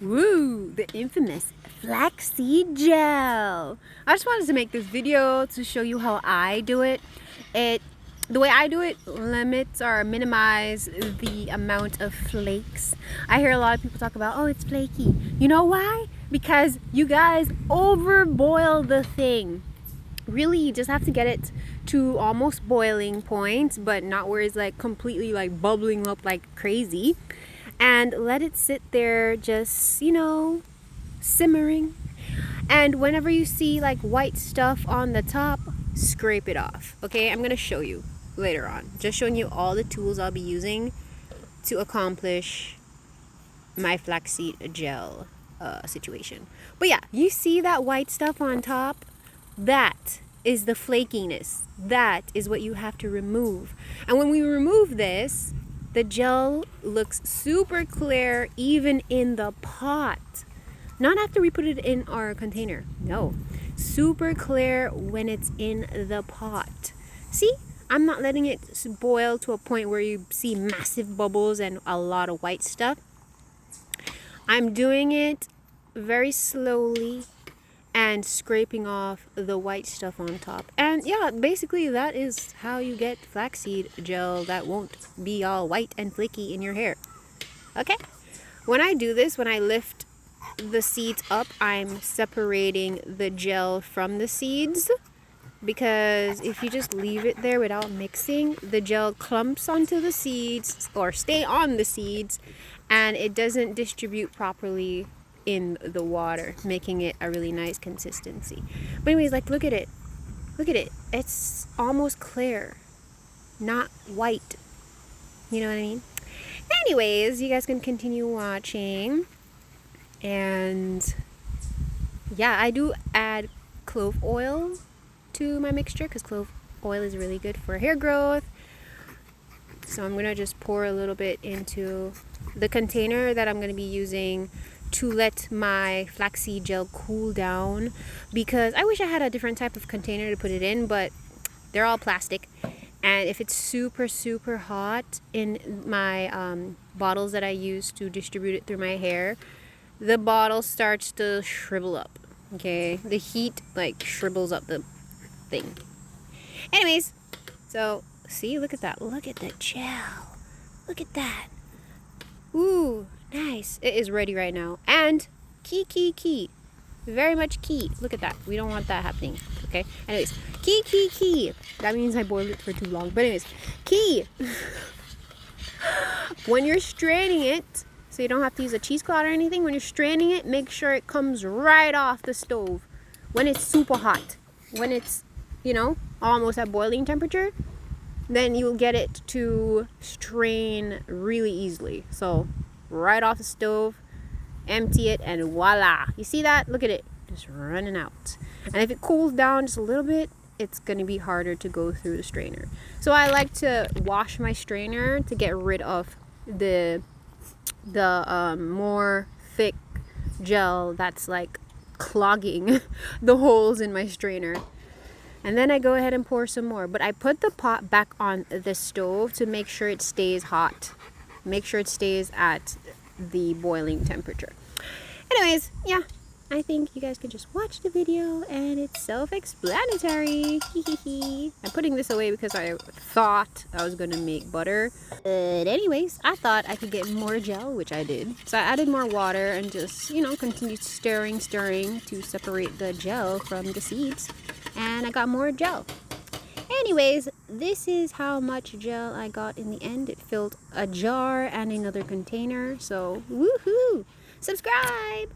Woo! The infamous Flaxseed Gel. I just wanted to make this video to show you how I do it. The way I do it limits or minimize the amount of flakes. I hear a lot of people talk about, oh, it's flaky. You know why? Because you guys overboil the thing. Really, you just have to get it to almost boiling point, but not where it's like completely like bubbling up like crazy. And let it sit there just, simmering. And whenever you see like white stuff on the top, scrape it off. Okay, I'm gonna show you later on. Just showing you all the tools I'll be using to accomplish my flaxseed gel situation. But yeah, you see that white stuff on top? That is the flakiness. That is what you have to remove. And when we remove this, the gel looks super clear even in the pot. Not after we put it in our container. No. Super clear when it's in the pot. See? I'm not letting it boil to a point where you see massive bubbles and a lot of white stuff. I'm doing it very slowly and scraping off the white stuff on top. And yeah, basically that is how you get flaxseed gel that won't be all white and flaky in your hair. Okay? When I do this, when I lift the seeds up, I'm separating the gel from the seeds, because if you just leave it there without mixing, the gel clumps onto the seeds or stay on the seeds, and it doesn't distribute properly in the water, making it a really nice consistency. But anyways, like, look at it. Look at it. It's almost clear, not white. You know what I mean? Anyways, you guys can continue watching. And yeah, I do add clove oil to my mixture because clove oil is really good for hair growth. So I'm gonna just pour a little bit into the container that I'm gonna be using to let my flaxseed gel cool down, because I wish I had a different type of container to put it in, but they're all plastic. And if it's super hot in my bottles that I use to distribute it through my hair, the bottle starts to shrivel up. Okay, the heat like shrivels up the thing. Anyways, so see, look at that. Look at the gel. Look at that. Ooh, nice. It is ready right now. And key. Very much key. Look at that. We don't want that happening. Okay. Anyways, key. That means I boiled it for too long. But anyways, key. When you're straining it, so you don't have to use a cheesecloth or anything, when you're straining it, make sure it comes right off the stove when it's super hot. When it's, almost at boiling temperature, then you'll get it to strain really easily. So right off the stove, empty it, and voila. You see that? Look at it. Just running out. And if it cools down just a little bit, it's going to be harder to go through the strainer. So I like to wash my strainer to get rid of the more thick gel that's like clogging the holes in my strainer. And then I go ahead and pour some more. But I put the pot back on the stove to make sure it stays hot. Make sure it stays at the boiling temperature. Anyways, yeah, I think you guys can just watch the video and it's self-explanatory. I'm putting this away because I thought I was going to make butter. But anyways, I thought I could get more gel, which I did. So I added more water and just, continued stirring to separate the gel from the seeds. And I got more gel. Anyways, this is how much gel I got in the end. It filled a jar and another container. So, woohoo! Subscribe!